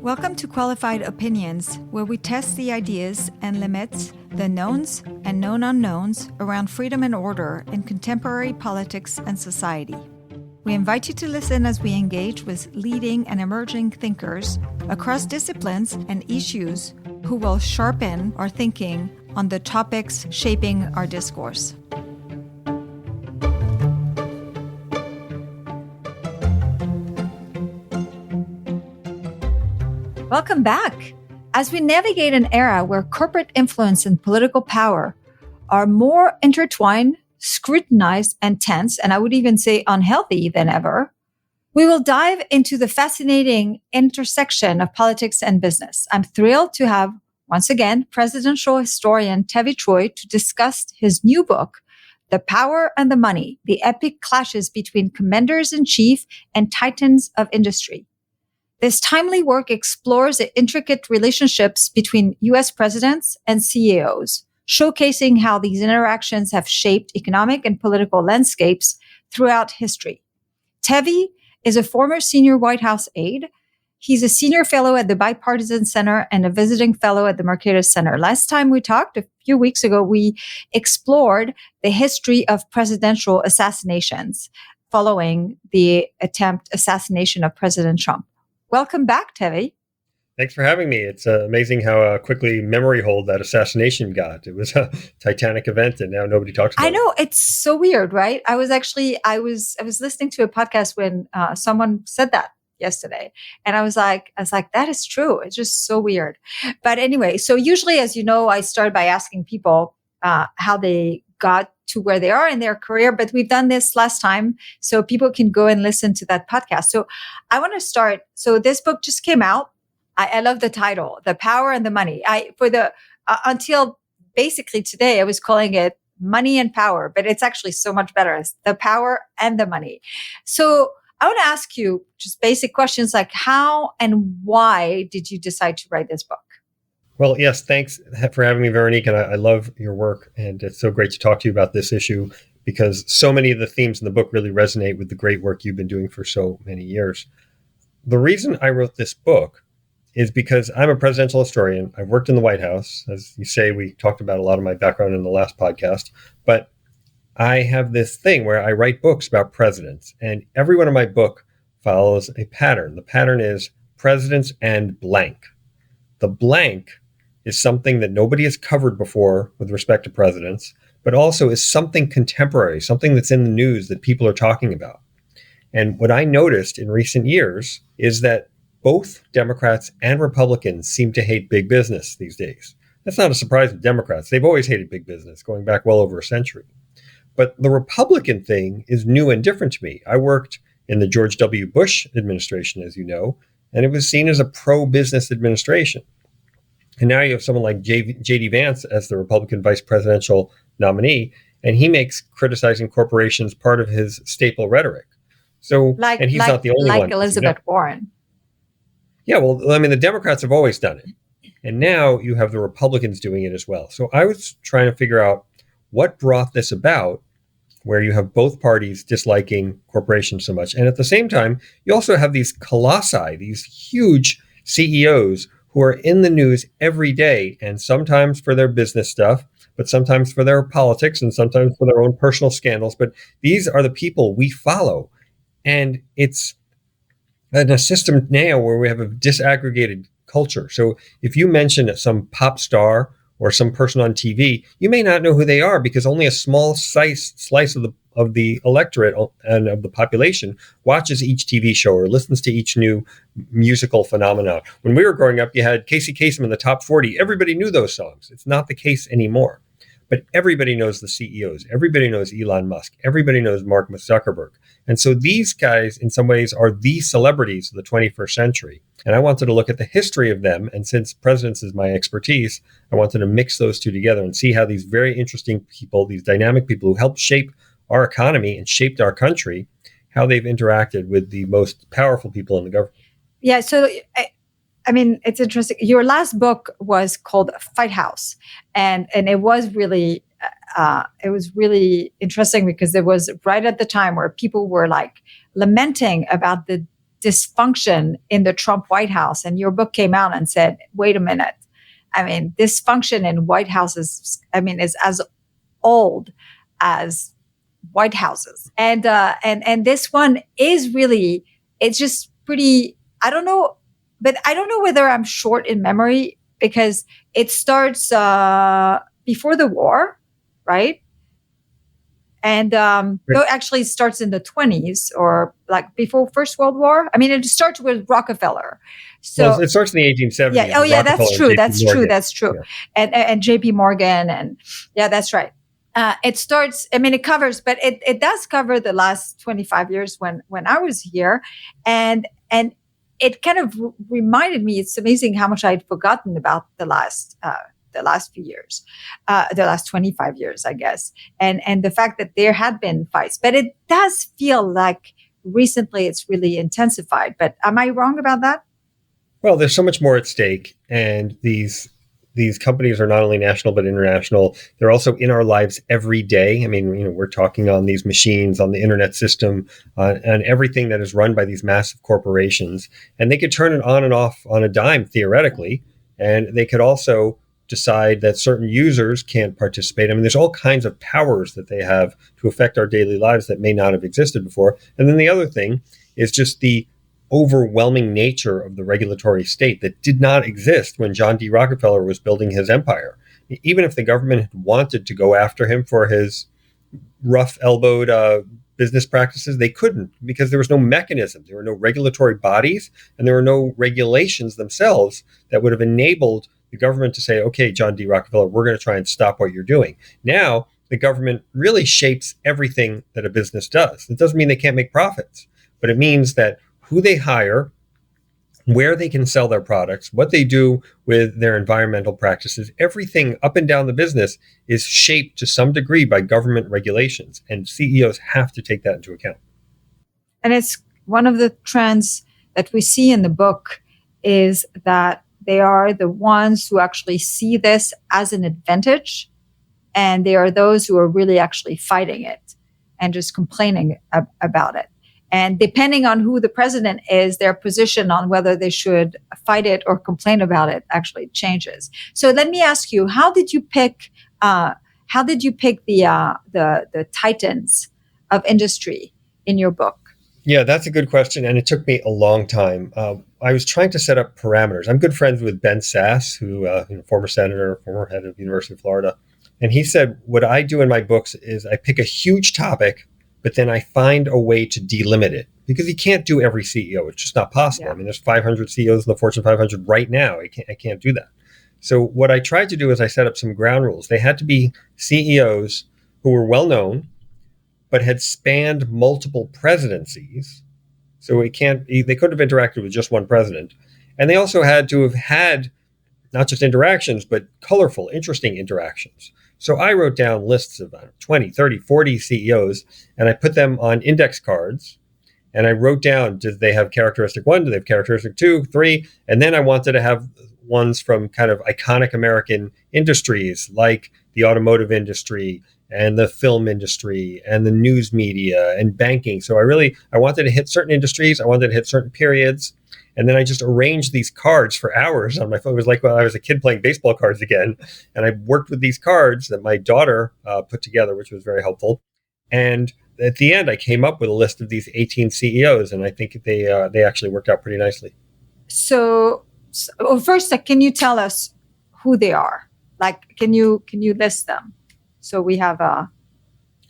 Welcome to Qualified Opinions, where we test the ideas and limits, the knowns and known unknowns around freedom and order in contemporary politics and society. We invite you to listen as we engage with leading and emerging thinkers across disciplines and issues who will sharpen our thinking on the topics shaping our discourse. Welcome back. As we navigate an era where corporate influence and political power are more intertwined, scrutinized, and tense, and I would even say unhealthy than ever, we will dive into the fascinating intersection of politics and business. I'm thrilled to have, once again, presidential historian Tevi Troy to discuss his new book, The Power and the Money, the epic clashes between commanders-in-chief and titans of industry. This timely work explores the intricate relationships between U.S. presidents and CEOs, showcasing how these interactions have shaped economic and political landscapes throughout history. Tevi is a former senior White House aide. He's a senior fellow at the Bipartisan Center and a visiting fellow at the Mercator Center. Last time we talked, a few weeks ago, we explored the history of presidential assassinations following the assassination of President Trump. Welcome back, Tevi. Thanks for having me. It's amazing how quickly memory hold that assassination got. It was a titanic event, and now nobody talks about it. I know, it's so weird, right? I was listening to a podcast when someone said that yesterday, and I was like, that is true. It's just so weird. But anyway, so usually, as you know, I start by asking people how they got to where they are in their career, but we've done this last time, so people can go and listen to that podcast. So I want to start. So this book just came out. I love the title, The Power and the Money. Until basically today, I was calling it Money and Power, but it's actually so much better. It's The Power and the Money. So I want to ask you just basic questions like how and why did you decide to write this book? Well, yes, thanks for having me, Veronique. And I love your work. And it's so great to talk to you about this issue because so many of the themes in the book really resonate with the great work you've been doing for so many years. The reason I wrote this book is because I'm a presidential historian. I've worked in the White House. As you say, we talked about a lot of my background in the last podcast. But I have this thing where I write books about presidents. And every one of my book follows a pattern. The pattern is presidents and blank. The blank is something that nobody has covered before with respect to presidents, but also is something contemporary, something that's in the news that people are talking about. And what I noticed in recent years is that both Democrats and Republicans seem to hate big business these days. That's not a surprise to Democrats. They've always hated big business, going back well over a century. But the Republican thing is new and different to me. I worked in the George W. Bush administration, as you know, and it was seen as a pro-business administration. And now you have someone like J.D. Vance as the Republican vice presidential nominee, and he makes criticizing corporations part of his staple rhetoric. And he's not the only one. Like Elizabeth Warren. Yeah, well, I mean, the Democrats have always done it. And now you have the Republicans doing it as well. So I was trying to figure out what brought this about, where you have both parties disliking corporations so much. And at the same time, you also have these colossi, these huge CEOs who are in the news every day, and sometimes for their business stuff, but sometimes for their politics and sometimes for their own personal scandals. But these are the people we follow. And it's in a system now where we have a disaggregated culture. So if you mention some pop star or some person on TV, you may not know who they are because only a small slice of the electorate and of the population watches each TV show or listens to each new musical phenomenon. When we were growing up, you had Casey Kasem in the top 40. Everybody knew those songs. It's not the case anymore. But everybody knows the CEOs. Everybody knows Elon Musk. Everybody knows Mark Zuckerberg. And so these guys, in some ways, are the celebrities of the 21st century. And I wanted to look at the history of them. And since presidents is my expertise, I wanted to mix those two together and see how these very interesting people, these dynamic people who helped shape our economy and shaped our country, how they've interacted with the most powerful people in the government. Yeah, so I mean, it's interesting. Your last book was called Fight House, and it was really interesting because it was right at the time where people were like lamenting about the dysfunction in the Trump White House. And your book came out and said, wait a minute. I mean, dysfunction in White Houses, is as old as White Houses. And this one is really, it's just pretty, I don't know whether I'm short in memory, because it starts before the war, right? And actually it starts in the 20s, or like before First World War. I mean, it starts with Rockefeller. So well, it starts in the 1870s. Yeah. Oh, yeah. That's true. That's true. That's true. Yeah. And J.P. Morgan, and yeah, that's right. It starts. I mean, it covers, but it does cover the last 25 years when I was here, and it kind of reminded me. It's amazing how much I'd forgotten about the last few years, the last 25 years, I guess. And the fact that there had been fights, but it does feel like recently it's really intensified. But am I wrong about that? Well, there's so much more at stake. And these companies are not only national, but international. They're also in our lives every day. I mean, we're talking on these machines, on the internet system, and everything that is run by these massive corporations. And they could turn it on and off on a dime, theoretically. And they could also decide that certain users can't participate. I mean, there's all kinds of powers that they have to affect our daily lives that may not have existed before. And then the other thing is just the overwhelming nature of the regulatory state that did not exist when John D. Rockefeller was building his empire. Even if the government had wanted to go after him for his rough-elbowed business practices, they couldn't, because there was no mechanism. There were no regulatory bodies, and there were no regulations themselves that would have enabled the government to say, okay, John D. Rockefeller, we're going to try and stop what you're doing. Now, the government really shapes everything that a business does. It doesn't mean they can't make profits, but it means that who they hire, where they can sell their products, what they do with their environmental practices, everything up and down the business is shaped to some degree by government regulations, and CEOs have to take that into account. And it's one of the trends that we see in the book is that they are the ones who actually see this as an advantage, and they are those who are really actually fighting it and just complaining about it. And depending on who the president is, their position on whether they should fight it or complain about it actually changes. So let me ask you, how did you pick the titans of industry in your book? Yeah, that's a good question. And it took me a long time. I was trying to set up parameters. I'm good friends with Ben Sass, who former senator, former head of the University of Florida. And he said, what I do in my books is I pick a huge topic, but then I find a way to delimit it, because you can't do every CEO. It's just not possible. Yeah. I mean, there's 500 CEOs in the Fortune 500 right now. I can't do that. So what I tried to do is I set up some ground rules. They had to be CEOs who were well known, but had spanned multiple presidencies. So they couldn't have interacted with just one president. And they also had to have had not just interactions, but colorful, interesting interactions. So I wrote down lists of 20, 30, 40 CEOs, and I put them on index cards. And I wrote down, did they have characteristic 1? Do they have characteristic 2, 3? And then I wanted to have ones from kind of iconic American industries, like the automotive industry and the film industry and the news media and banking. So I wanted to hit certain industries. I wanted to hit certain periods. And then I just arranged these cards for hours on my phone. It was like when I was a kid playing baseball cards again. And I worked with these cards that my daughter put together, which was very helpful. And at the end, I came up with a list of these 18 CEOs, and I think they actually worked out pretty nicely. So first, can you tell us who they are? Like, can you list them? So we have a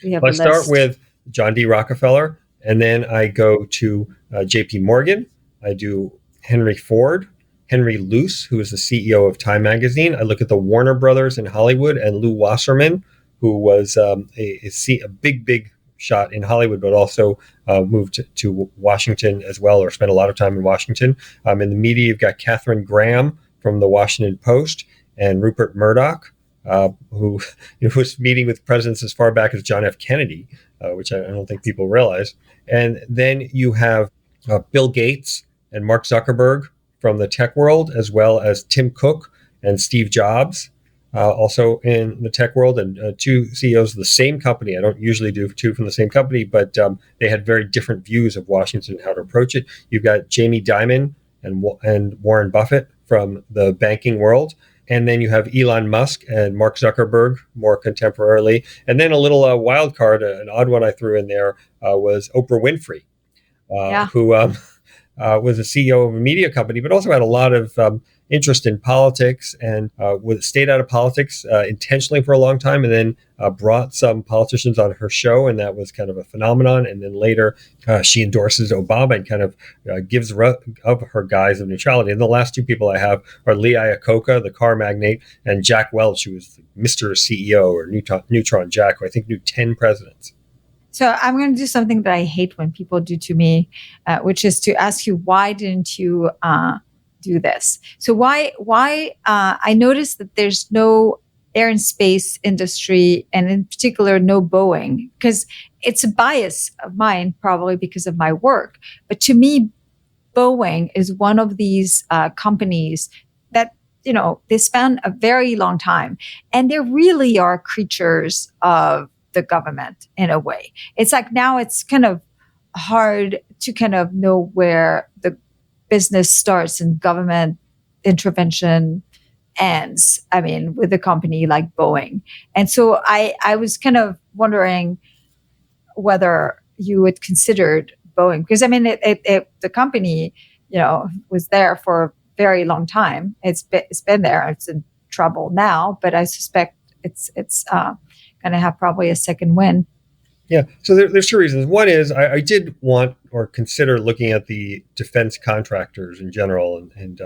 I start with John D. Rockefeller, and then I go to J.P. Morgan. I do Henry Ford, Henry Luce, who is the CEO of Time Magazine. I look at the Warner Brothers in Hollywood, and Lou Wasserman, who was a big shot in Hollywood, but also moved to Washington as well, or spent a lot of time in Washington. In the media, you've got Katharine Graham from the Washington Post and Rupert Murdoch, who was meeting with presidents as far back as John F. Kennedy, which I don't think people realize. And then you have Bill Gates and Mark Zuckerberg from the tech world, as well as Tim Cook and Steve Jobs. also in the tech world, and two CEOs of the same company. I don't usually do two from the same company, but they had very different views of Washington and how to approach it. You've got Jamie Dimon and Warren Buffett from the banking world. And then you have Elon Musk and Mark Zuckerberg more contemporarily. And then a little wild card, an odd one I threw in there, was Oprah Winfrey, who was a CEO of a media company, but also had a lot of interest in politics and stayed out of politics intentionally for a long time, and then brought some politicians on her show, and that was kind of a phenomenon. And then later she endorses Obama and kind of gives of her guise of neutrality. And the last two people I have are Lee Iacocca, the car magnate, and Jack Welch, who was Mr. CEO, or Neutron Jack, who I think knew 10 presidents. So I'm going to do something that I hate when people do to me, which is to ask you, why didn't you do this? So why I noticed that there's no air and space industry, and in particular, no Boeing, because it's a bias of mine, probably because of my work. But to me, Boeing is one of these companies that, they span a very long time, and they really are creatures of the government in a way. It's like now it's kind of hard to kind of know where the business starts and government intervention ends. I mean, with a company like Boeing. And so I was kind of wondering whether you had considered Boeing, because I mean, the company, was there for a very long time. It's been there. It's in trouble now, but I suspect it's going to have probably a second win. Yeah. So there's two reasons. One is I did want or consider looking at the defense contractors in general and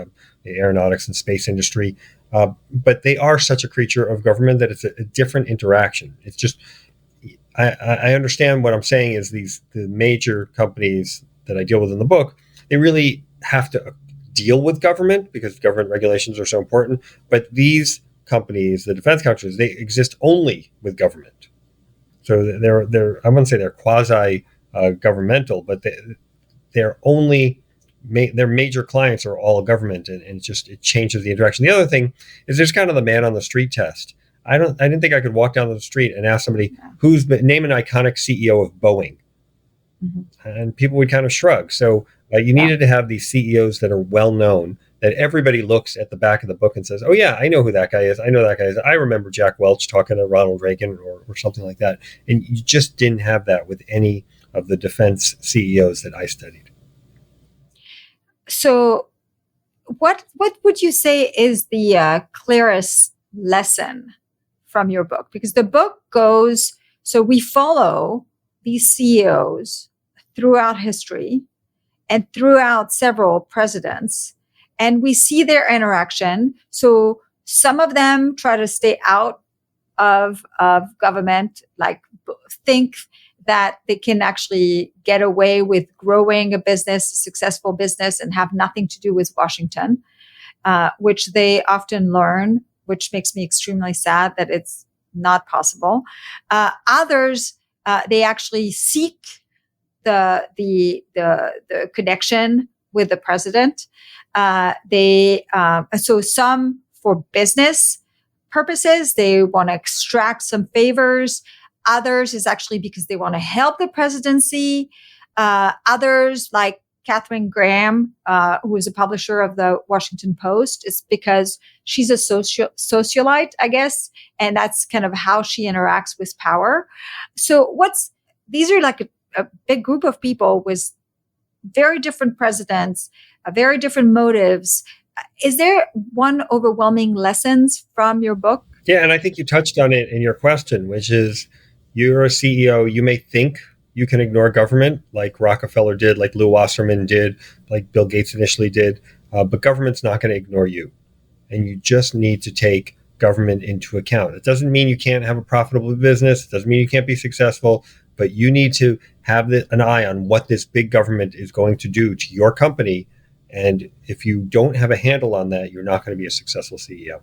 the aeronautics and space industry. But they are such a creature of government that it's a different interaction. It's just, I understand what I'm saying is the major companies that I deal with in the book, they really have to deal with government because government regulations are so important. But these companies, the defense contractors, they exist only with government. So they're I wouldn't say they're quasi governmental, but they're only their major clients are all government, and it changes the interaction. The other thing is there's kind of the man on the street test. I didn't think I could walk down the street and ask somebody name an iconic CEO of Boeing, and people would kind of shrug. So you needed to have these CEOs that are well known, that everybody looks at the back of the book and says, oh yeah, I know who that guy is. I know that guy is. I remember Jack Welch talking to Ronald Reagan or something like that. And you just didn't have that with any of the defense CEOs that I studied. So what would you say is the clearest lesson from your book? Because the book goes, so we follow these CEOs throughout history and throughout several presidents, and we see their interaction. So some of them try to stay out of government, like think that they can actually get away with growing a successful business, and have nothing to do with Washington, which they often learn, which makes me extremely sad that it's not possible. Others, they actually seek the connection with the president. So some for business purposes, they want to extract some favors. Others is actually because they want to help the presidency. Others, like Katharine Graham, who is a publisher of the Washington Post, is because she's a socialite, I guess, and that's kind of how she interacts with power. So these are like a big group of people with very different presidents, very different motives. Is there one overwhelming lessons from your book? Yeah, and I think you touched on it in your question, which is you're a CEO, you may think you can ignore government like Rockefeller did, like Lou Wasserman did, like Bill Gates initially did, but government's not going to ignore you. And you just need to take government into account. It doesn't mean you can't have a profitable business. It doesn't mean you can't be successful, but you need to have an eye on what this big government is going to do to your company. And if you don't have a handle on that, you're not going to be a successful CEO.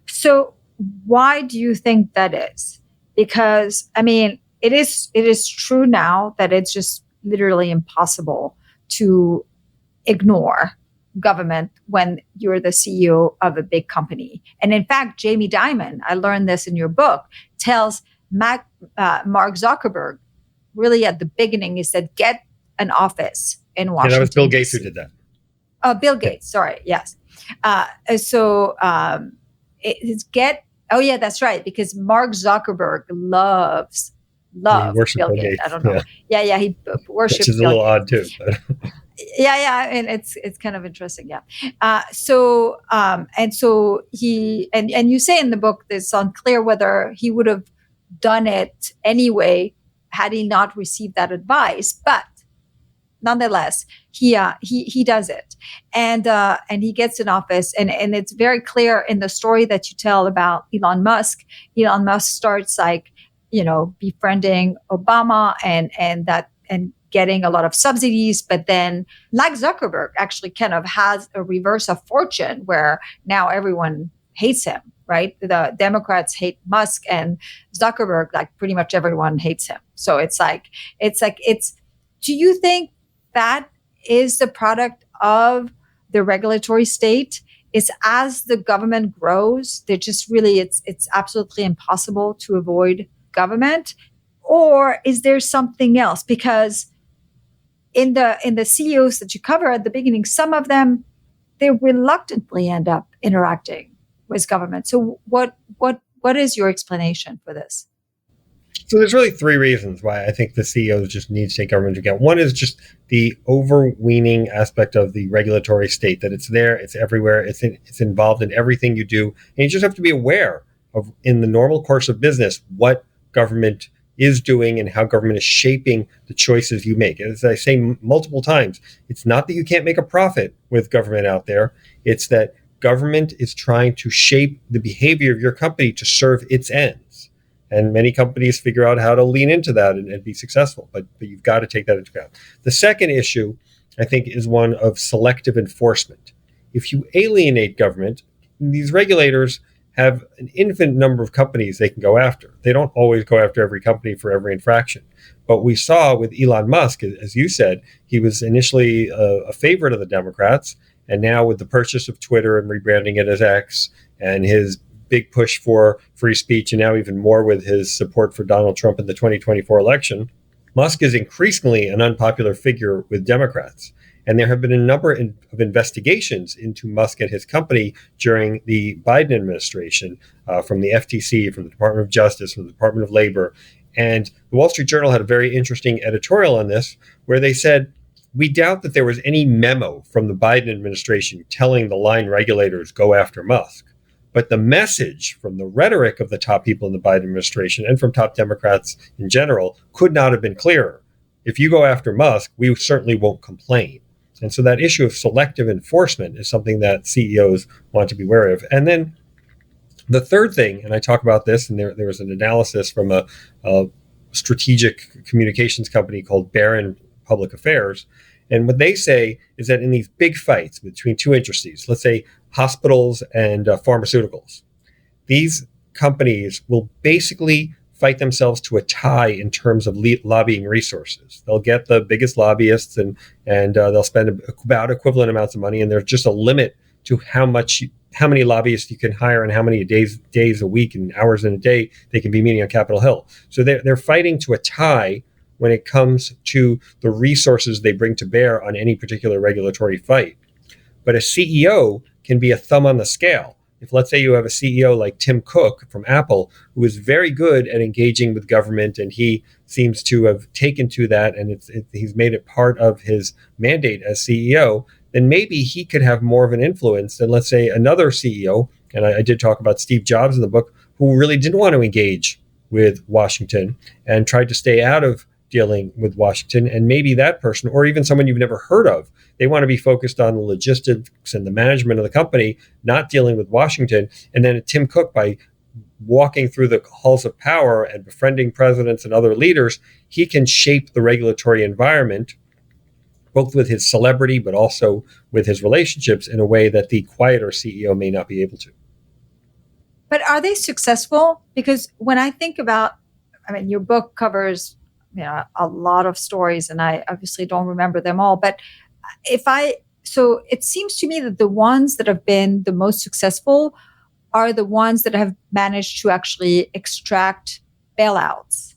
So why do you think that is? Because, I mean, it is true now that it's just literally impossible to ignore government when you're the CEO of a big company. And in fact, Jamie Dimon, I learned this in your book, tells Mark Zuckerberg really at the beginning, is that get an office in Washington. Yeah, that was Bill Gates who did that. Bill Gates, sorry, yes. It's get, oh yeah, that's right, because Mark Zuckerberg loves Bill Gates. I don't know. Yeah, he worships Which is a little odd too. But. Yeah, and it's kind of interesting. Yeah. And you say in the book that it's unclear whether he would have done it anyway had he not received that advice, but nonetheless, he does it, and he gets in office, and it's very clear in the story that you tell about Elon Musk. Elon Musk starts befriending Obama and getting a lot of subsidies, but then, like Zuckerberg, actually kind of has a reverse of fortune where now everyone hates him, right? The Democrats hate Musk, and Zuckerberg, like pretty much everyone hates him. So it's do you think that is the product of the regulatory state? Is as the government grows, they're just really, it's absolutely impossible to avoid government? Or is there something else? Because in the CEOs that you cover at the beginning, some of them, they reluctantly end up interacting with government. So what is your explanation for this? So there's really three reasons why I think the CEOs just need to take government to account. One is just the overweening aspect of the regulatory state, that it's there, it's everywhere, it's involved in everything you do. And you just have to be aware of, in the normal course of business, what government is doing and how government is shaping the choices you make. As I say multiple times, it's not that you can't make a profit with government out there. It's that government is trying to shape the behavior of your company to serve its ends. And many companies figure out how to lean into that and be successful. But you've got to take that into account. The second issue, I think, is one of selective enforcement. If you alienate government, these regulators have an infinite number of companies they can go after. They don't always go after every company for every infraction. But we saw with Elon Musk, as you said, he was initially a favorite of the Democrats. And now with the purchase of Twitter and rebranding it as X, and his big push for free speech, and now even more with his support for Donald Trump in the 2024 election, Musk is increasingly an unpopular figure with Democrats. And there have been a number of investigations into Musk and his company during the Biden administration, from the FTC, from the Department of Justice, from the Department of Labor. And the Wall Street Journal had a very interesting editorial on this, where they said, we doubt that there was any memo from the Biden administration telling the line regulators go after Musk. But the message from the rhetoric of the top people in the Biden administration and from top Democrats in general could not have been clearer. If you go after Musk, we certainly won't complain. And so that issue of selective enforcement is something that CEOs want to be wary of. And then the third thing, and I talk about this, and there was an analysis from a strategic communications company called Barron Public Affairs. And what they say is that in these big fights between two industries, let's say hospitals and pharmaceuticals, these companies will basically fight themselves to a tie in terms of lobbying resources. They'll get the biggest lobbyists and they'll spend about equivalent amounts of money. And there's just a limit to how many lobbyists you can hire and how many days a week and hours in a day they can be meeting on Capitol Hill. So they're fighting to a tie when it comes to the resources they bring to bear on any particular regulatory fight. But a CEO can be a thumb on the scale. If, let's say, you have a CEO like Tim Cook from Apple, who is very good at engaging with government, and he seems to have taken to that, and he's made it part of his mandate as CEO, then maybe he could have more of an influence than, let's say, another CEO, and I did talk about Steve Jobs in the book, who really didn't want to engage with Washington and tried to stay out of dealing with Washington. And maybe that person, or even someone you've never heard of, they want to be focused on the logistics and the management of the company, not dealing with Washington. And then Tim Cook, by walking through the halls of power and befriending presidents and other leaders, he can shape the regulatory environment, both with his celebrity, but also with his relationships, in a way that the quieter CEO may not be able to. But are they successful? Because when I think about, your book covers a lot of stories, and I obviously don't remember them all. But if I so it seems to me that the ones that have been the most successful are the ones that have managed to actually extract bailouts,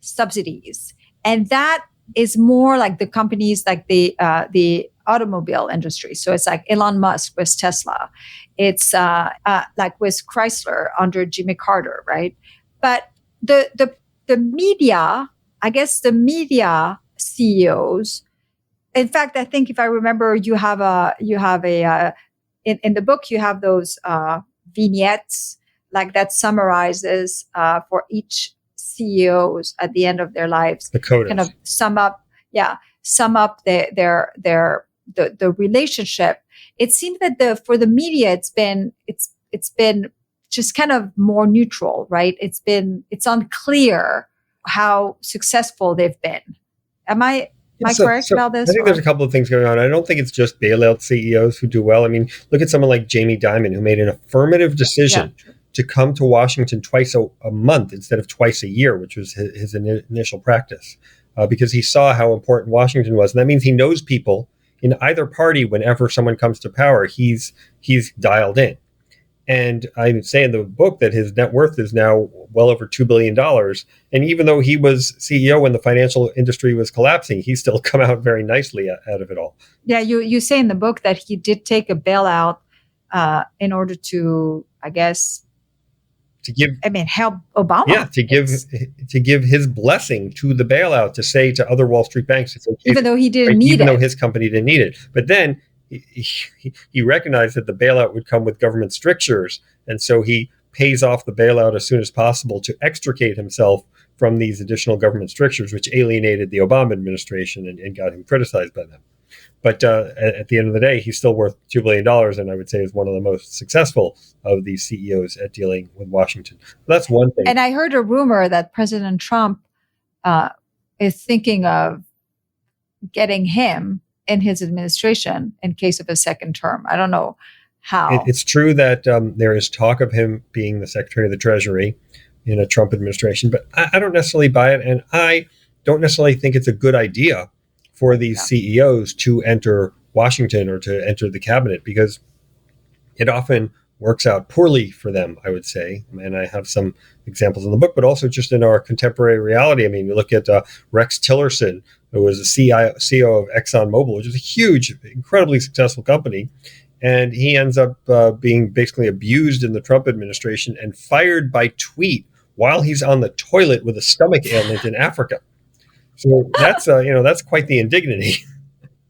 subsidies. And that is more like the companies like the automobile industry. So it's like Elon Musk with Tesla. It's like with Chrysler under Jimmy Carter, right? But the media, I guess the media CEOs, in fact, I think if I remember, you have in the book, you have those vignettes like that summarizes for each CEOs at the end of their lives, The codas. kind of sum up the relationship. It seems that for the media, it's been just kind of more neutral, right? It's unclear how successful they've been. Am I correct about this? I think there's a couple of things going on. I don't think it's just bailout CEOs who do well. I mean, look at someone like Jamie Dimon, who made an affirmative decision to come to Washington twice a month instead of twice a year, which was his initial practice, because he saw how important Washington was. And that means he knows people in either party. Whenever someone comes to power, he's dialed in. And I say in the book that his net worth is now well over $2 billion. And even though he was CEO when the financial industry was collapsing, he's still come out very nicely out of it all. Yeah, you say in the book that he did take a bailout in order to, I guess, help Obama. Yeah, to give his blessing to the bailout, to say to other Wall Street banks, it's okay, even though he didn't need it, even though his company didn't need it. But then he recognized that the bailout would come with government strictures, and so he pays off the bailout as soon as possible to extricate himself from these additional government strictures, which alienated the Obama administration and got him criticized by them. But at the end of the day, he's still worth $2 billion, and I would say is one of the most successful of these CEOs at dealing with Washington. That's one thing. And I heard a rumor that President Trump is thinking of getting him in his administration in case of a second term. I don't know how. It's true that there is talk of him being the Secretary of the Treasury in a Trump administration, but I don't necessarily buy it, and I don't necessarily think it's a good idea for these CEOs to enter Washington or to enter the cabinet, because it often works out poorly for them, I would say. And I have some examples in the book, but also just in our contemporary reality. I mean, you look at Rex Tillerson, who was the CEO of ExxonMobil, which is a huge, incredibly successful company. And he ends up being basically abused in the Trump administration and fired by tweet while he's on the toilet with a stomach ailment in Africa. So that's quite the indignity.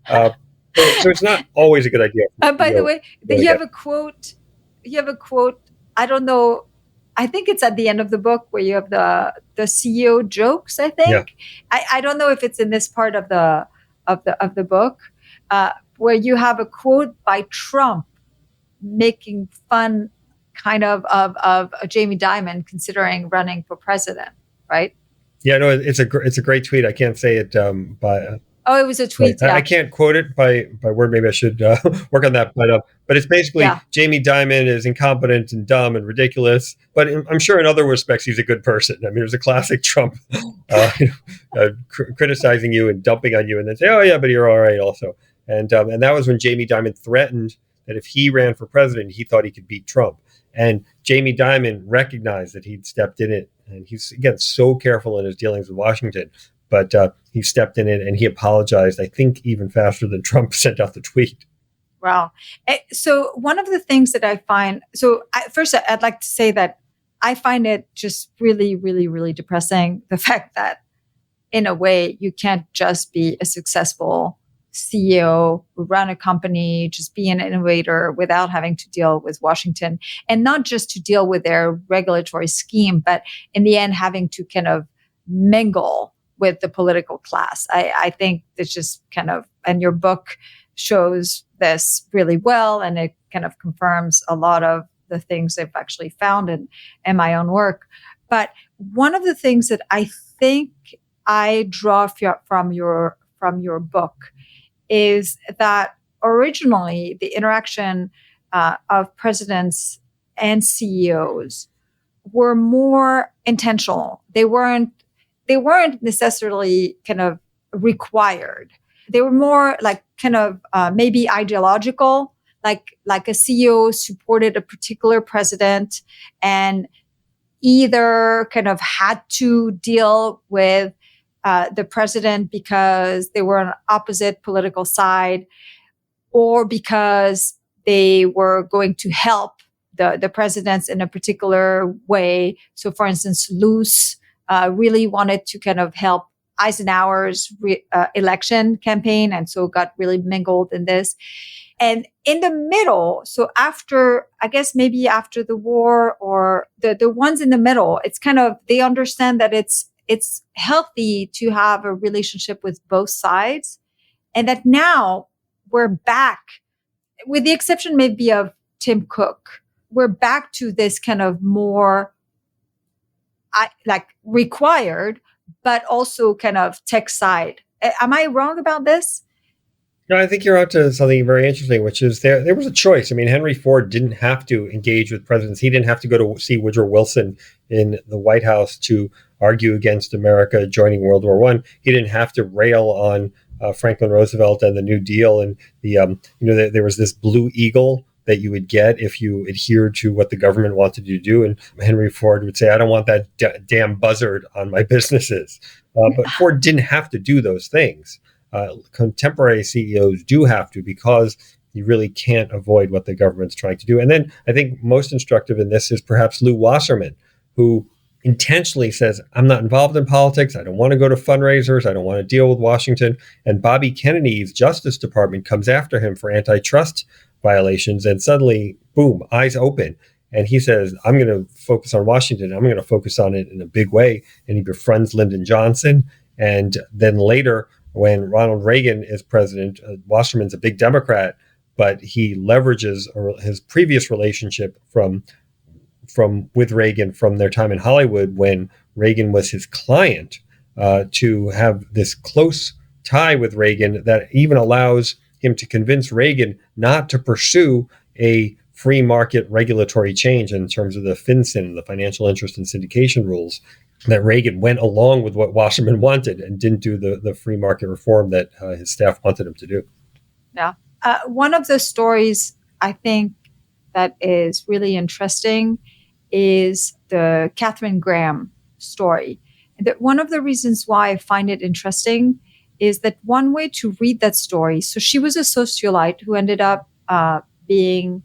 So it's not always a good idea. By the way, you have a quote. I don't know. I think it's at the end of the book where you have the CEO jokes. I think. Yeah. I don't know if it's in this part of the book where you have a quote by Trump making fun, kind of Jamie Dimon considering running for president, right? Yeah, no, it's a great tweet. I can't say it by. It was a tweet. Yeah. I can't quote it by word. Maybe I should work on that. But it's basically Jamie Dimon is incompetent and dumb and ridiculous. But I'm sure in other respects he's a good person. I mean, there's a classic Trump criticizing you and dumping on you, and then say, "Oh yeah, but you're all right also." And that was when Jamie Dimon threatened that if he ran for president, he thought he could beat Trump. And Jamie Dimon recognized that he'd stepped in it. And he's, again, so careful in his dealings with Washington. But he stepped in it and he apologized, I think, even faster than Trump sent out the tweet. Wow. So one of the things that I find, first, I'd like to say that I find it just really, really, really depressing, the fact that in a way you can't just be a successful CEO, run a company, just be an innovator without having to deal with Washington, and not just to deal with their regulatory scheme, but in the end having to kind of mingle with the political class. I think it's just kind of, and your book shows this really well, and it kind of confirms a lot of the things I've actually found in my own work. But one of the things that I think I draw from your book is that originally the interaction of presidents and CEOs were more intentional. They weren't necessarily kind of required. they were more like kind of maybe ideological, like a CEO supported a particular president and either kind of had to deal with the president because they were on opposite political side, or because they were going to help the presidents in a particular way. So, for instance, Luce really wanted to kind of help Eisenhower's election campaign, and so got really mingled in this. And in the middle, so after, I guess maybe after the war, or the ones in the middle, it's kind of, they understand that it's healthy to have a relationship with both sides. And that now we're back, with the exception maybe of Tim Cook, we're back to this kind of more like required, but also kind of tech side. Am I wrong about this? No, I think you're onto something very interesting, which is there was a choice. I mean, Henry Ford didn't have to engage with presidents. He didn't have to go to see Woodrow Wilson in the White House to argue against America joining World War I. He didn't have to rail on Franklin Roosevelt and the New Deal. And there was this blue eagle that you would get if you adhered to what the government wanted you to do. And Henry Ford would say, I don't want that damn buzzard on my businesses. But Ford didn't have to do those things. Contemporary CEOs do have to, because you really can't avoid what the government's trying to do. And then I think most instructive in this is perhaps Lew Wasserman, who intentionally says, I'm not involved in politics. I don't want to go to fundraisers. I don't want to deal with Washington. And Bobby Kennedy's Justice Department comes after him for antitrust violations. And suddenly, boom, eyes open. And he says, I'm going to focus on Washington. I'm going to focus on it in a big way. And he befriends Lyndon Johnson. And then later, when Ronald Reagan is president, Wasserman's a big Democrat, but he leverages his previous relationship with Reagan from their time in Hollywood, when Reagan was his client, to have this close tie with Reagan that even allows him to convince Reagan not to pursue a free market regulatory change in terms of the FinCEN, the financial interest and syndication rules, that Reagan went along with what Wasserman wanted and didn't do the free market reform that his staff wanted him to do. Yeah. One of the stories I think that is really interesting is the Katharine Graham story. One of the reasons why I find it interesting is that one way to read that story, so she was a socialite who ended up being,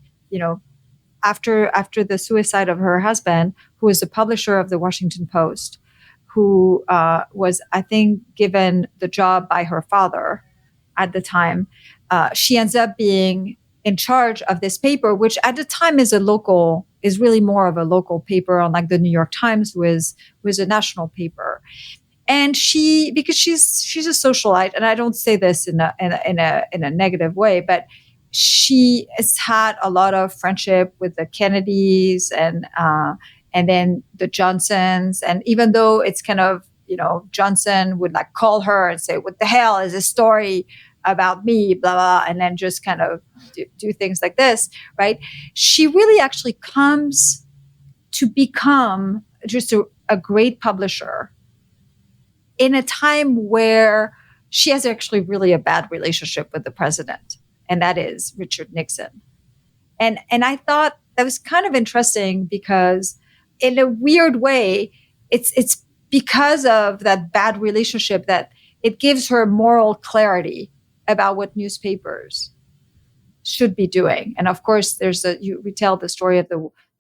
after the suicide of her husband, who was the publisher of the Washington Post, who was, I think, given the job by her father at the time. She ends up being in charge of this paper, which at the time is really more of a local paper, unlike the New York Times was a national paper. And because she's a socialite, and I don't say this in a negative way, but she has had a lot of friendship with the Kennedys and then the Johnsons. And even though it's kind of, Johnson would like call her and say, what the hell is this story about me, blah, blah, and then just kind of do things like this, right? She really actually comes to become just a great publisher in a time where she has actually really a bad relationship with the president, and that is Richard Nixon. And I thought that was kind of interesting, because in a weird way, it's because of that bad relationship that it gives her moral clarity about what newspapers should be doing. And of course, we tell the story of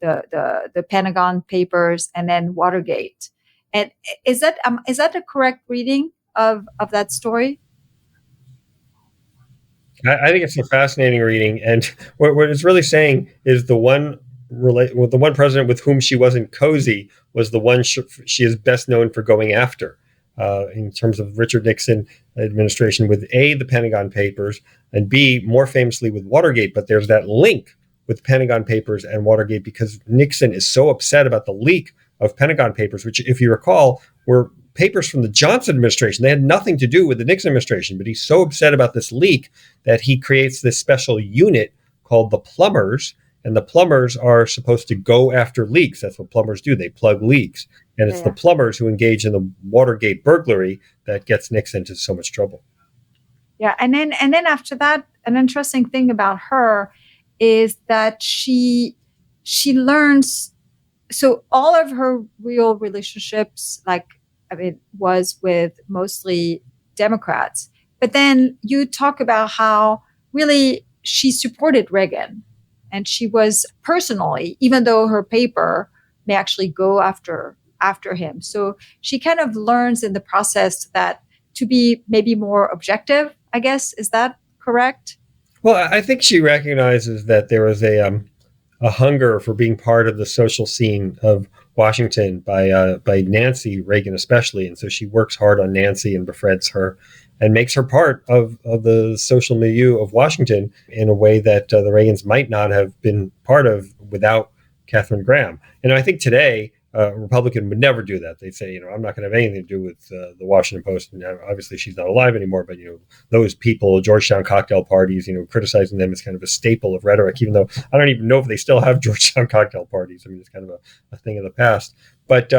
the Pentagon Papers and then Watergate. And is that a correct reading of that story? I think it's a fascinating reading, and what it's really saying is the one president with whom she wasn't cozy was the one she is best known for going after. In terms of Richard Nixon administration, with A, the Pentagon Papers, and B, more famously with Watergate. But there's that link with Pentagon Papers and Watergate, because Nixon is so upset about the leak of Pentagon Papers, which, if you recall, were papers from the Johnson administration. They had nothing to do with the Nixon administration, but he's so upset about this leak that he creates this special unit called the Plumbers. And the plumbers are supposed to go after leaks. That's what plumbers do. They plug leaks. And it's the plumbers who engage in the Watergate burglary that gets Nixon into so much trouble. Yeah. And then after that, an interesting thing about her is that she learns. So all of her real relationships, was with mostly Democrats. But then you talk about how really she supported Reagan, and she was personally, even though her paper may actually go after him. So she kind of learns in the process that to be maybe more objective, I guess. Is that correct? Well, I think she recognizes that there was a hunger for being part of the social scene of Washington by Nancy Reagan especially, and so she works hard on Nancy and befriends her and makes her part of the social milieu of Washington in a way that the Reagans might not have been part of without Katharine Graham. And I think today a Republican would never do that. They'd say, I'm not going to have anything to do with the Washington Post. And obviously she's not alive anymore, but, those people, Georgetown cocktail parties, criticizing them is kind of a staple of rhetoric, even though I don't even know if they still have Georgetown cocktail parties. I mean, it's kind of a thing of the past. But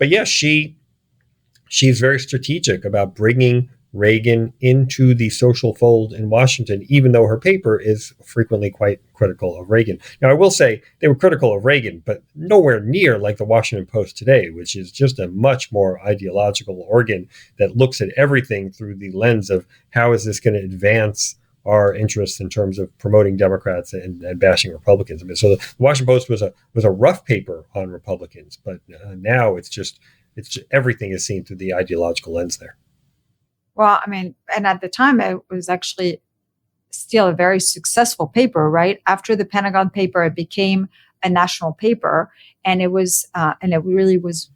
yeah, she's very strategic about bringing Reagan into the social fold in Washington, even though her paper is frequently quite critical of Reagan. Now, I will say they were critical of Reagan, but nowhere near like the Washington Post today, which is just a much more ideological organ that looks at everything through the lens of how is this going to advance our interests in terms of promoting Democrats and bashing Republicans. I mean, so the Washington Post was a rough paper on Republicans, but now it's just everything is seen through the ideological lens there. Well, I mean, and at the time, it was actually still a very successful paper, right? After the Pentagon paper, it became a national paper, and it was, and it really was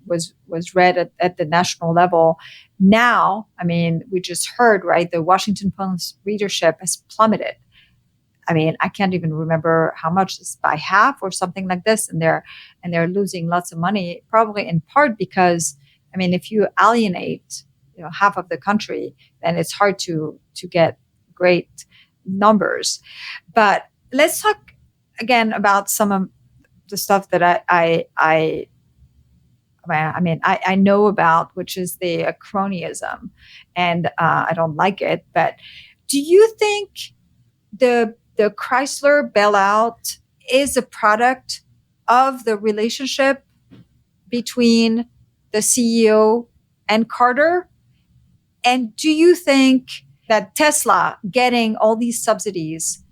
read at the national level. Now, I mean, we just heard, right? The Washington Post readership has plummeted. I mean, I can't even remember how much, it's by half or something like this, and they're losing lots of money, probably in part because, I mean, if you alienate half of the country, then it's hard to get great numbers. But let's talk again about some of the stuff that I know about, which is the cronyism, and I don't like it. But do you think the Chrysler bailout is a product of the relationship between the CEO and Carter? And do you think that Tesla getting all these subsidies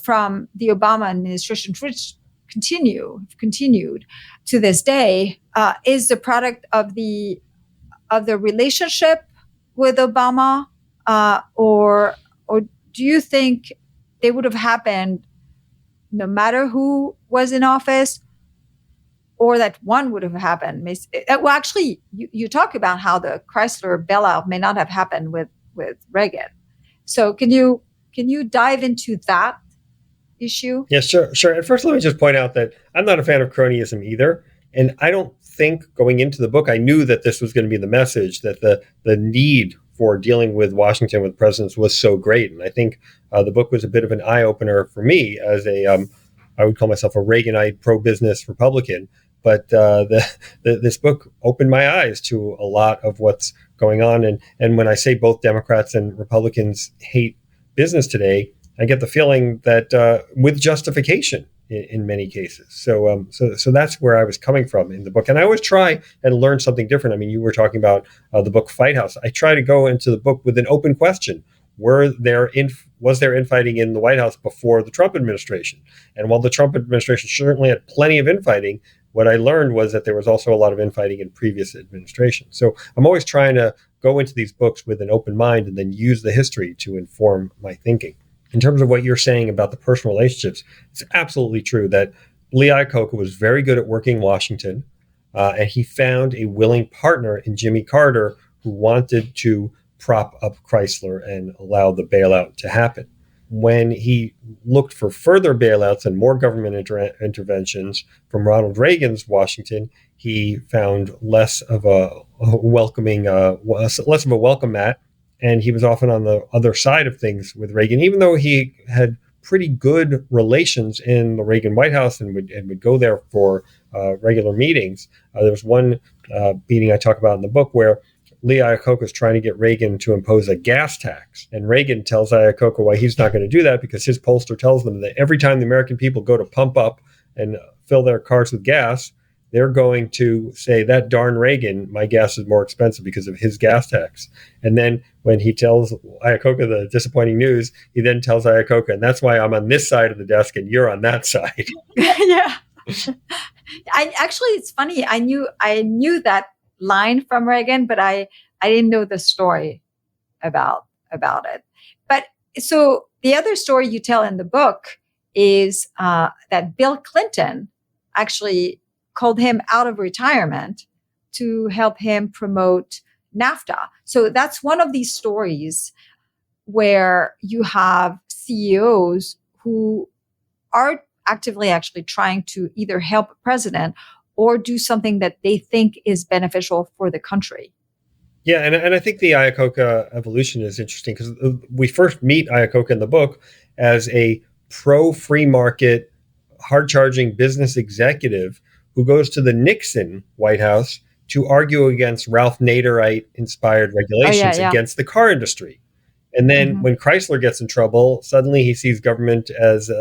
from the Obama administration, which continued to this day, is the product of the relationship with Obama, or do you think they would have happened no matter who was in office, or that one would have happened? Well, actually, you talk about how the Chrysler bailout may not have happened with Reagan. So can you dive into that issue? Yeah, sure. And first, let me just point out that I'm not a fan of cronyism either. And I don't think going into the book, I knew that this was going to be the message, that the need for dealing with Washington with presidents was so great. And I think the book was a bit of an eye-opener for me as I would call myself a Reaganite pro-business Republican. But this book opened my eyes to a lot of what's going on. And when I say both Democrats and Republicans hate business today, I get the feeling that with justification in many cases. So that's where I was coming from in the book. And I always try and learn something different. I mean, you were talking about the book Fight House. I try to go into the book with an open question. Was there infighting in the White House before the Trump administration? And while the Trump administration certainly had plenty of infighting, what I learned was that there was also a lot of infighting in previous administrations. So I'm always trying to go into these books with an open mind and then use the history to inform my thinking. In terms of what you're saying about the personal relationships, it's absolutely true that Lee Iacocca was very good at working Washington, and he found a willing partner in Jimmy Carter who wanted to prop up Chrysler and allow the bailout to happen. When he looked for further bailouts and more government interventions from Ronald Reagan's Washington, he found less of a welcome mat, and he was often on the other side of things with Reagan, even though he had pretty good relations in the Reagan White House and would go there for regular meetings. There was one meeting I talk about in the book where Lee Iacocca is trying to get Reagan to impose a gas tax. And Reagan tells Iacocca why he's not going to do that, because his pollster tells them that every time the American people go to pump up and fill their cars with gas, they're going to say, that darn Reagan, my gas is more expensive because of his gas tax. And then when he tells Iacocca the disappointing news, he then tells Iacocca, and that's why I'm on this side of the desk and you're on that side. Yeah. It's funny. I knew that line from Reagan, but I didn't know the story about it. But so the other story you tell in the book is that Bill Clinton actually called him out of retirement to help him promote NAFTA. So that's one of these stories where you have CEOs who are actively actually trying to either help a president or do something that they think is beneficial for the country. Yeah, and I think the Iacocca evolution is interesting, because we first meet Iacocca in the book as a pro-free market, hard-charging business executive who goes to the Nixon White House to argue against Ralph Naderite-inspired regulations against the car industry. And then when Chrysler gets in trouble, suddenly he sees government as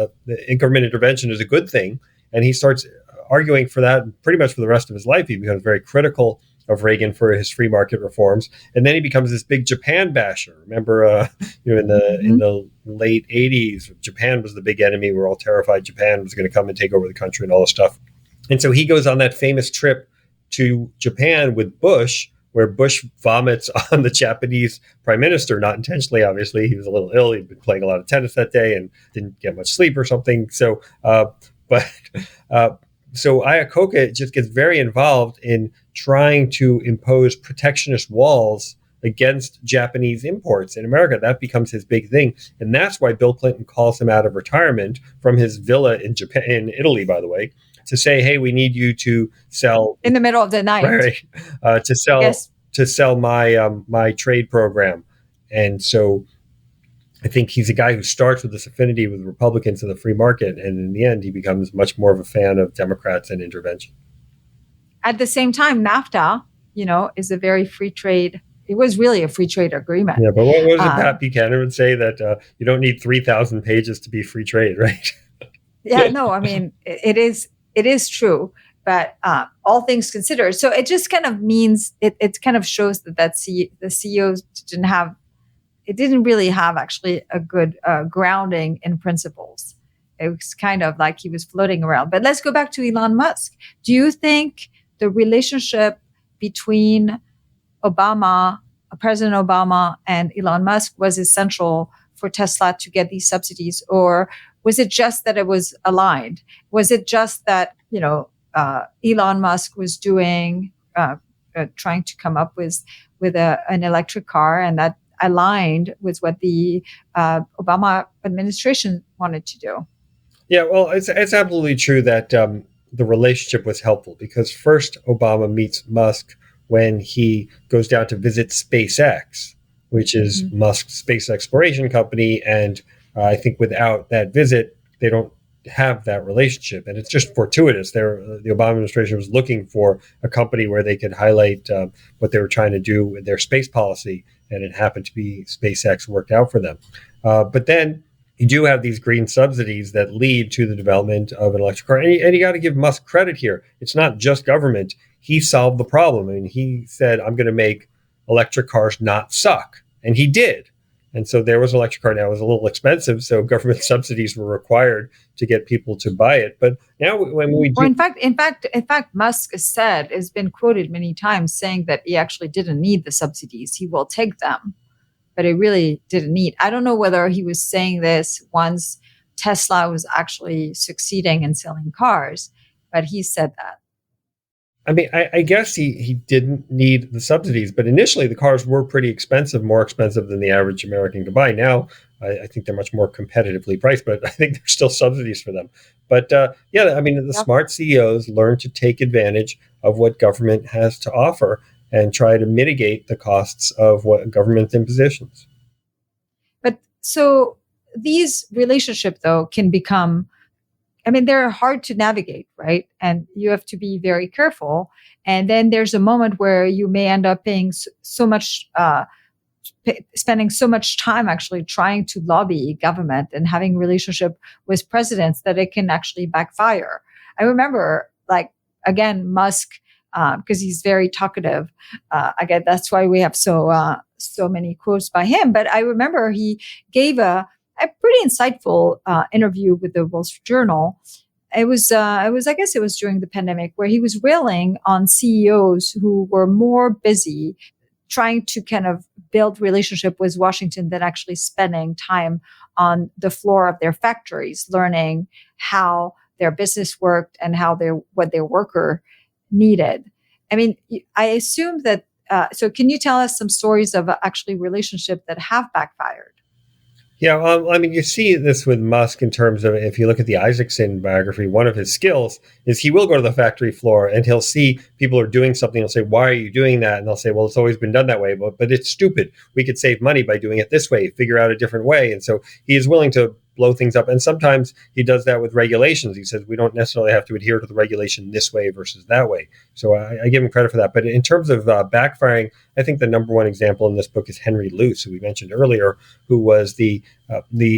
government intervention as a good thing, and he starts arguing for that pretty much for the rest of his life. He becomes very critical of Reagan for his free market reforms, and then he becomes this big Japan basher. Remember, in the late '80s, Japan was the big enemy. We're all terrified Japan was going to come and take over the country and all this stuff. And so he goes on that famous trip to Japan with Bush, where Bush vomits on the Japanese prime minister, not intentionally, obviously. He was a little ill. He'd been playing a lot of tennis that day and didn't get much sleep or something. So, so Iacocca just gets very involved in trying to impose protectionist walls against Japanese imports in America. That becomes his big thing. And that's why Bill Clinton calls him out of retirement from his villa in Japan, in Italy, by the way, to say, hey, we need you to sell in the middle of the night, right, to sell my trade program. And so I think he's a guy who starts with this affinity with Republicans in the free market, and in the end, he becomes much more of a fan of Democrats and intervention. At the same time, NAFTA, is a very free trade. It was really a free trade agreement. Yeah, but what was it Pat Buchanan would say, that you don't need 3,000 pages to be free trade, right? Yeah, no, I mean, it is true, but all things considered. So it just kind of means, it kind of shows that the CEOs didn't really have actually a good grounding in principles. It was kind of like he was floating around. But let's go back to Elon Musk. Do you think the relationship between President Obama and Elon Musk was essential for Tesla to get these subsidies? Or was it just that it was aligned? Was it just that, Elon Musk was doing, trying to come up with an electric car, and that aligned with what the Obama administration wanted to do? Yeah, well, it's absolutely true that the relationship was helpful, because first Obama meets Musk when he goes down to visit SpaceX, which is Musk's space exploration company. And I think without that visit, they don't have that relationship. And it's just fortuitous. The Obama administration was looking for a company where they could highlight what they were trying to do with their space policy. And it happened to be SpaceX worked out for them. But then you do have these green subsidies that lead to the development of an electric car. And you got to give Musk credit here. It's not just government. He solved the problem. I mean, he said, I'm going to make electric cars not suck. And he did. And so there was an electric car. Now it was a little expensive, so government subsidies were required to get people to buy it. But now when we do... Well, in fact, Musk has been quoted many times saying that he actually didn't need the subsidies. He will take them, but he really didn't need. I don't know whether he was saying this once Tesla was actually succeeding in selling cars, but he said that. I mean, I guess he didn't need the subsidies, but initially the cars were pretty expensive, more expensive than the average American could buy. Now, I think they're much more competitively priced, but I think there's still subsidies for them. But the smart CEOs learn to take advantage of what government has to offer and try to mitigate the costs of what government impositions. But so these relationships, though, can become I mean, they're hard to navigate, right? And you have to be very careful. And then there's a moment where you may end up paying so much, spending so much time actually trying to lobby government and having relationship with presidents that it can actually backfire. I remember, like, again, Musk, because he's very talkative. Again, that's why we have so many quotes by him. But I remember he gave a pretty insightful interview with the Wall Street Journal. I guess it was during the pandemic, where he was railing on CEOs who were more busy trying to kind of build relationship with Washington than actually spending time on the floor of their factories, learning how their business worked and what their worker needed. I mean, I assume that, so can you tell us some stories of actually relationship that have backfired? Yeah, I mean, you see this with Musk in terms of, if you look at the Isaacson biography, one of his skills is he will go to the factory floor and he'll see people are doing something. He'll say, "Why are you doing that?" And they'll say, "Well, it's always been done that way, but it's stupid. We could save money by doing it this way, figure out a different way." And so he is willing to blow things up. And sometimes he does that with regulations. He says, we don't necessarily have to adhere to the regulation this way versus that way. So I give him credit for that. But in terms of backfiring, I think the number one example in this book is Henry Luce, who we mentioned earlier, who was the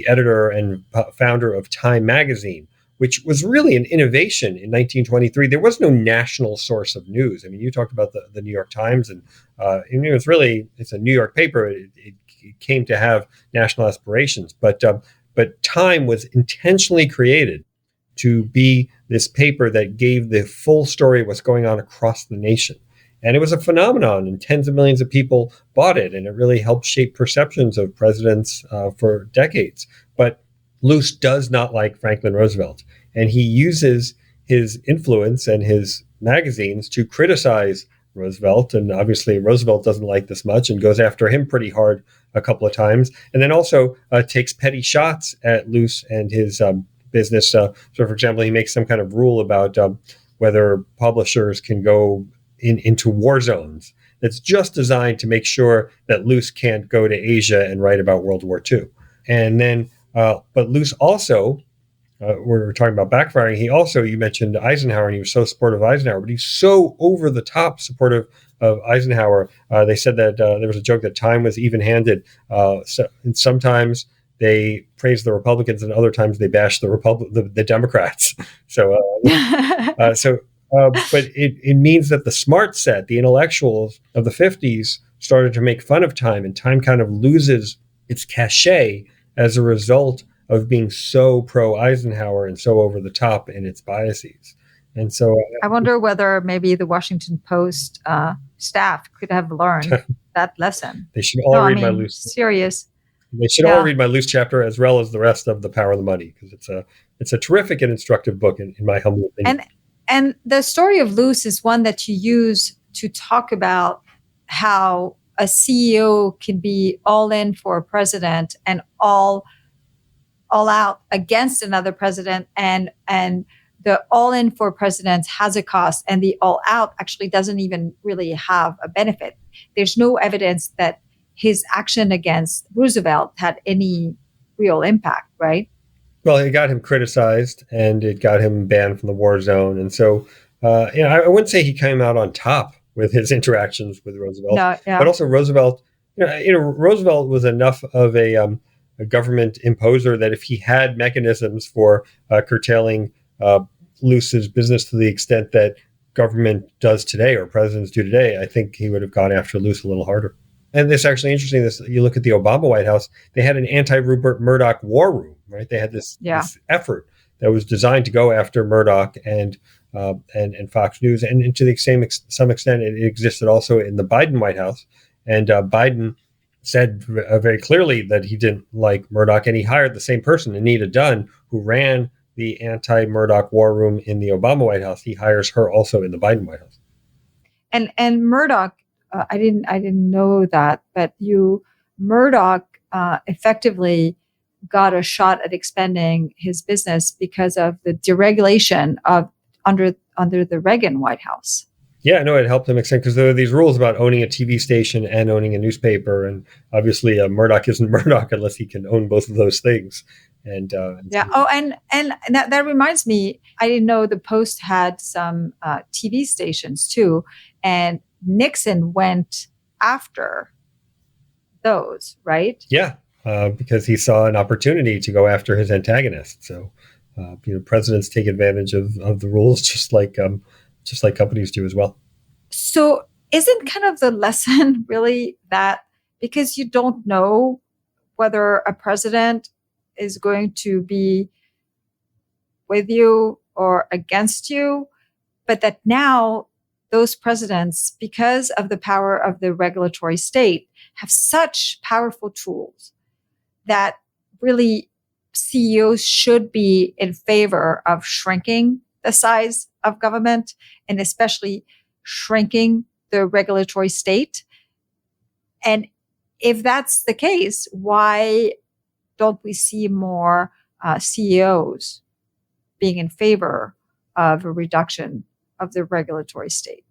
editor and founder of Time magazine, which was really an innovation in 1923. There was no national source of news. I mean, you talked about the New York Times, and it's a New York paper. It came to have national aspirations, but Time was intentionally created to be this paper that gave the full story of what's going on across the nation. And it was a phenomenon, and tens of millions of people bought it, and it really helped shape perceptions of presidents for decades. But Luce does not like Franklin Roosevelt, and he uses his influence and his magazines to criticize Roosevelt. And obviously Roosevelt doesn't like this much and goes after him pretty hard a couple of times, and then also takes petty shots at Luce and his business. So, for example, he makes some kind of rule about whether publishers can go into war zones. That's just designed to make sure that Luce can't go to Asia and write about World War II. And then, but Luce also, we're talking about backfiring. He also, you mentioned Eisenhower, and he was so supportive of Eisenhower, but he's so over the top supportive of Eisenhower. They said that there was a joke that Time was even-handed. And sometimes they praise the Republicans, and other times they bash the Democrats. But it means that the smart set, the intellectuals of the 50s, started to make fun of Time, and Time kind of loses its cachet as a result of being so pro-Eisenhower and so over the top in its biases. And so I wonder whether maybe the Washington Post staff could have learned that lesson. They should all read my Luce. Serious. They should all read my Luce chapter as well as the rest of The Power of the Money, because it's a terrific and instructive book in my humble opinion. And the story of Luce is one that you use to talk about how a CEO can be all in for a president and all out against another president, and the all in for presidents has a cost, and the all out actually doesn't even really have a benefit. There's no evidence that his action against Roosevelt had any real impact, right? Well, it got him criticized, and it got him banned from the war zone. And so, I wouldn't say he came out on top with his interactions with Roosevelt, but also Roosevelt, Roosevelt was enough of a government imposer that if he had mechanisms for curtailing Luce's business to the extent that government does today or presidents do today, I think he would have gone after Luce a little harder. And this actually interesting. You look at the Obama White House; they had an anti-Rupert Murdoch war room, right? They had this effort that was designed to go after Murdoch and Fox News, and to the some extent, it existed also in the Biden White House. And Biden said very clearly that he didn't like Murdoch, and he hired the same person, Anita Dunn, who ran the anti-Murdoch war room in the Obama White House. He hires her also in the Biden White House. And Murdoch, I didn't know that, but Murdoch effectively got a shot at expanding his business because of the deregulation under the Reagan White House. Yeah, no, it helped him extend, because there are these rules about owning a TV station and owning a newspaper. And obviously Murdoch isn't Murdoch unless he can own both of those things. Yeah. Oh, and that reminds me, I didn't know the Post had some TV stations too, and Nixon went after those, right? Yeah, because he saw an opportunity to go after his antagonist. So, presidents take advantage of the rules just like companies do as well. So, isn't kind of the lesson really that because you don't know whether a president is going to be with you or against you, but that now those presidents, because of the power of the regulatory state, have such powerful tools that really CEOs should be in favor of shrinking the size of government and especially shrinking the regulatory state. And if that's the case, why don't we see more CEOs being in favor of a reduction of the regulatory state?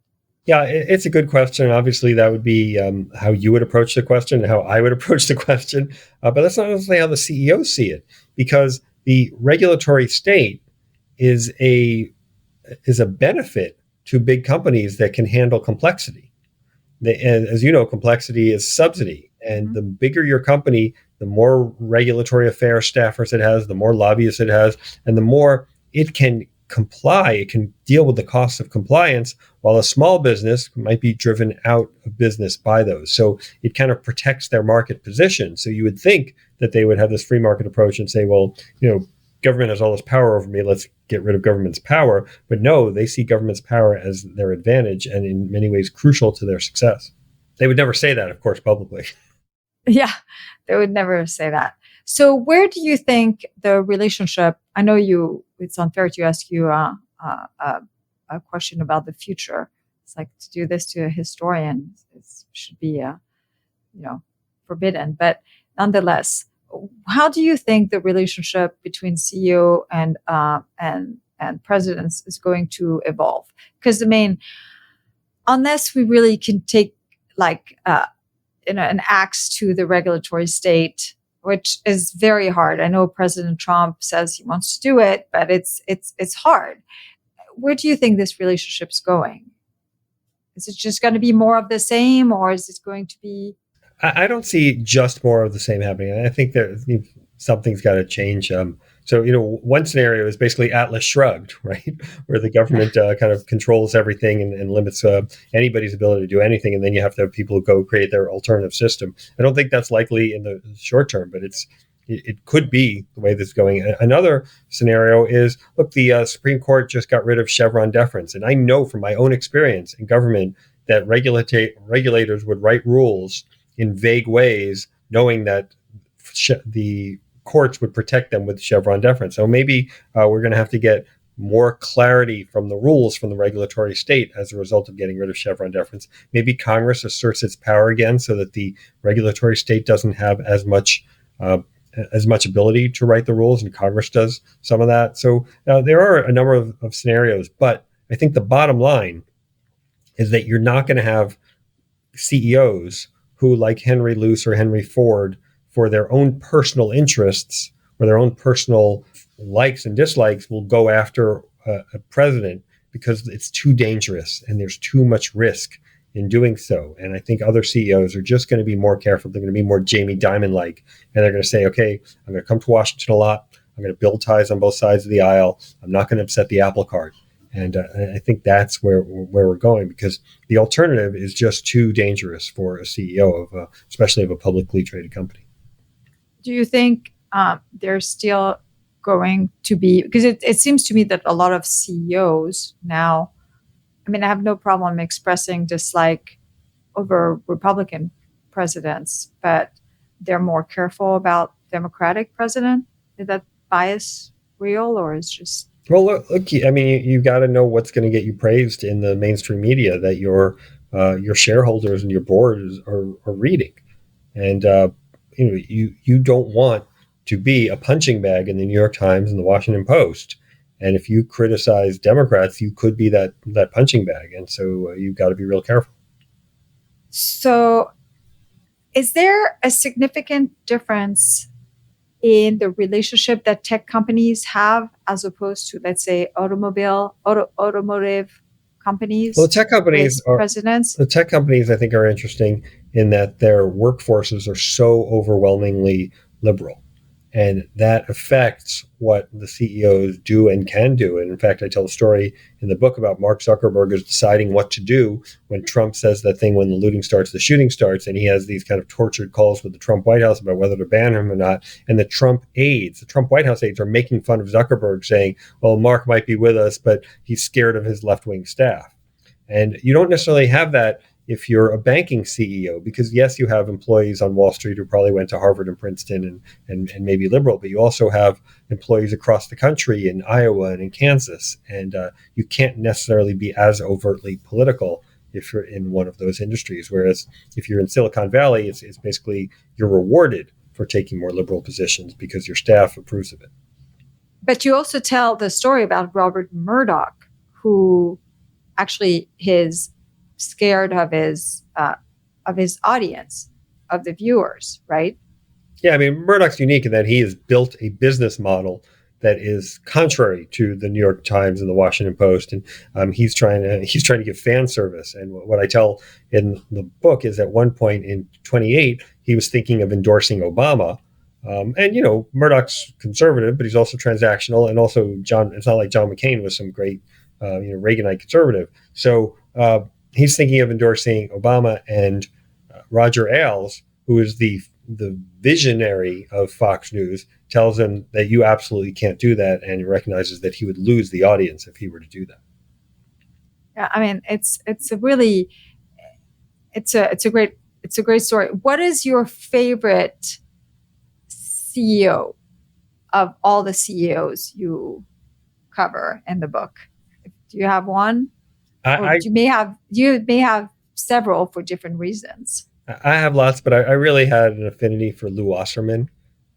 Yeah, it's a good question. Obviously, that would be how you would approach the question, how I would approach the question. But that's not necessarily how the CEOs see it, because the regulatory state is a benefit to big companies that can handle complexity. And as you know, complexity is subsidy. And the bigger your company, the more regulatory affairs staffers it has, the more lobbyists it has, and the more it can comply, it can deal with the cost of compliance, while a small business might be driven out of business by those. So it kind of protects their market position. So you would think that they would have this free market approach and say, well, government has all this power over me, let's get rid of government's power. But no, they see government's power as their advantage and in many ways crucial to their success. They would never say that, of course, publicly. Yeah, they would never say that. So where do you think the relationship, I know it's unfair to ask you a question about the future. It's like to do this to a historian, it should be, forbidden. But nonetheless, how do you think the relationship between CEO and presidents is going to evolve? Because unless we really can take an axe to the regulatory state, which is very hard. I know President Trump says he wants to do it, but it's hard. Where do you think this relationship's going? Is it just going to be more of the same, or is it going to be? I don't see just more of the same happening. I think that something's got to change. So, one scenario is basically Atlas Shrugged, right? Where the government kind of controls everything and limits anybody's ability to do anything. And then you have to have people who go create their alternative system. I don't think that's likely in the short term, but it could be the way this is going. Another scenario is, look, the Supreme Court just got rid of Chevron deference. And I know from my own experience in government that regulators would write rules in vague ways, knowing that the courts would protect them with Chevron deference. So maybe we're going to have to get more clarity from the rules from the regulatory state as a result of getting rid of Chevron deference. Maybe Congress asserts its power again so that the regulatory state doesn't have as much ability to write the rules, and Congress does some of that. So there are a number of scenarios, but I think the bottom line is that you're not going to have CEOs who, like Henry Luce or Henry Ford, for their own personal interests or their own personal likes and dislikes, will go after a president because it's too dangerous and there's too much risk in doing so. And I think other CEOs are just going to be more careful. They're going to be more Jamie Dimon-like, and they're going to say, okay, I'm going to come to Washington a lot. I'm going to build ties on both sides of the aisle. I'm not going to upset the apple cart. And I think that's where we're going, because the alternative is just too dangerous for a CEO especially of a publicly traded company. Do you think there's still going to be, because it seems to me that a lot of CEOs now, I have no problem expressing dislike over Republican presidents, but they're more careful about Democratic president. Is that bias real, or is just? Well, look, you got to know what's going to get you praised in the mainstream media that your shareholders and your board are reading. And, you don't want to be a punching bag in the New York Times and the Washington Post. And if you criticize Democrats, you could be that punching bag. And so you've got to be real careful. So is there a significant difference in the relationship that tech companies have as opposed to, let's say, automotive companies Well, presidents? the tech companies, I think, are interesting in that their workforces are so overwhelmingly liberal. And that affects what the CEOs do and can do. And in fact, I tell a story in the book about Mark Zuckerberg is deciding what to do when Trump says that thing, when the looting starts, the shooting starts. And he has these kind of tortured calls with the Trump White House about whether to ban him or not. And the Trump White House aides are making fun of Zuckerberg, saying, well, Mark might be with us, but he's scared of his left-wing staff. And you don't necessarily have that if you're a banking CEO, because yes, you have employees on Wall Street who probably went to Harvard and Princeton and maybe liberal, but you also have employees across the country in Iowa and in Kansas. And you can't necessarily be as overtly political if you're in one of those industries. Whereas if you're in Silicon Valley, it's basically you're rewarded for taking more liberal positions because your staff approves of it. But you also tell the story about Robert Murdoch, who actually is scared of his audience, of the viewers, right? Yeah, I mean, Murdoch's unique in that he has built a business model that is contrary to the New York Times and the Washington Post, and he's trying to give fan service. And what I tell in the book is, at one point in 28, he was thinking of endorsing Obama. And Murdoch's conservative, but he's also transactional, and also it's not like John McCain was some great Reaganite conservative. So he's thinking of endorsing Obama, and Roger Ailes, who is the visionary of Fox News, tells him that you absolutely can't do that, and he recognizes that he would lose the audience if he were to do that. Yeah, I mean, it's a great story. What is your favorite CEO of all the CEOs you cover in the book? Do you have one? You may have several for different reasons. I have lots, but I really had an affinity for Lou Wasserman.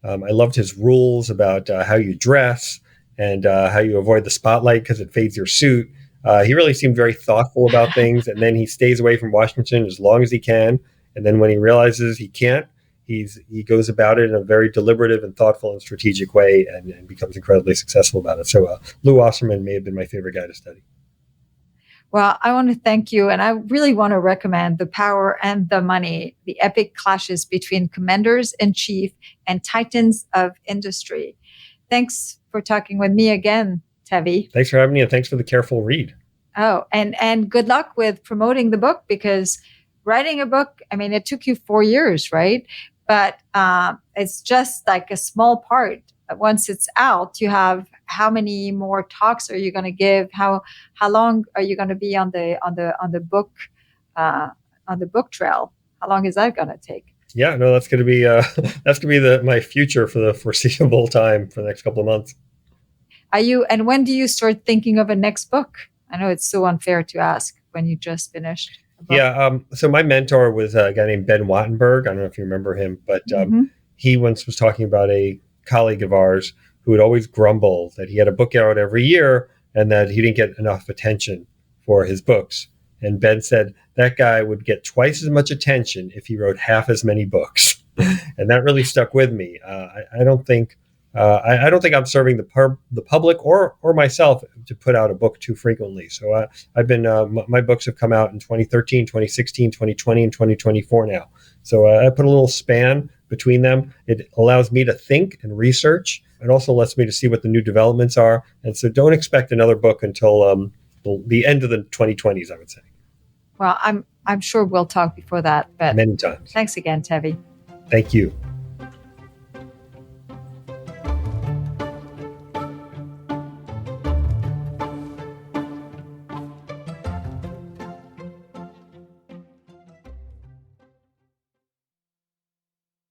I loved his rules about how you dress and how you avoid the spotlight because it fades your suit. He really seemed very thoughtful about things, and then he stays away from Washington as long as he can. And then when he realizes he can't, he goes about it in a very deliberative and thoughtful and strategic way, and becomes incredibly successful about it. So Lou Wasserman may have been my favorite guy to study. Well, I want to thank you, and I really want to recommend The Power and the Money, the epic clashes between commanders-in-chief and titans of industry. Thanks for talking with me again, Tevi. Thanks for having me, and thanks for the careful read. Oh, and good luck with promoting the book, because writing a book, I mean, it took you 4 years, right? But it's just like a small part. Once it's out, you have how many more talks are you going to give? How long are you going to be on the book trail? How long is that going to take? Yeah, no, that's going to be my future for the foreseeable time, for the next couple of months. And when do you start thinking of a next book? I know it's so unfair to ask when you just finished. Yeah. So my mentor was a guy named Ben Wattenberg. I don't know if you remember him, but he once was talking about a colleague of ours who would always grumble that he had a book out every year and that he didn't get enough attention for his books. And Ben said that guy would get twice as much attention if he wrote half as many books. And that really stuck with me. I don't think I'm serving the public or myself to put out a book too frequently. So I've been my books have come out in 2013, 2016, 2020, and 2024 now. So I put a little span between them. It allows me to think and research. It also lets me to see what the new developments are. And so don't expect another book until the end of the 2020s, I would say. Well, I'm sure we'll talk before that. But many times. Thanks again, Tevi. Thank you.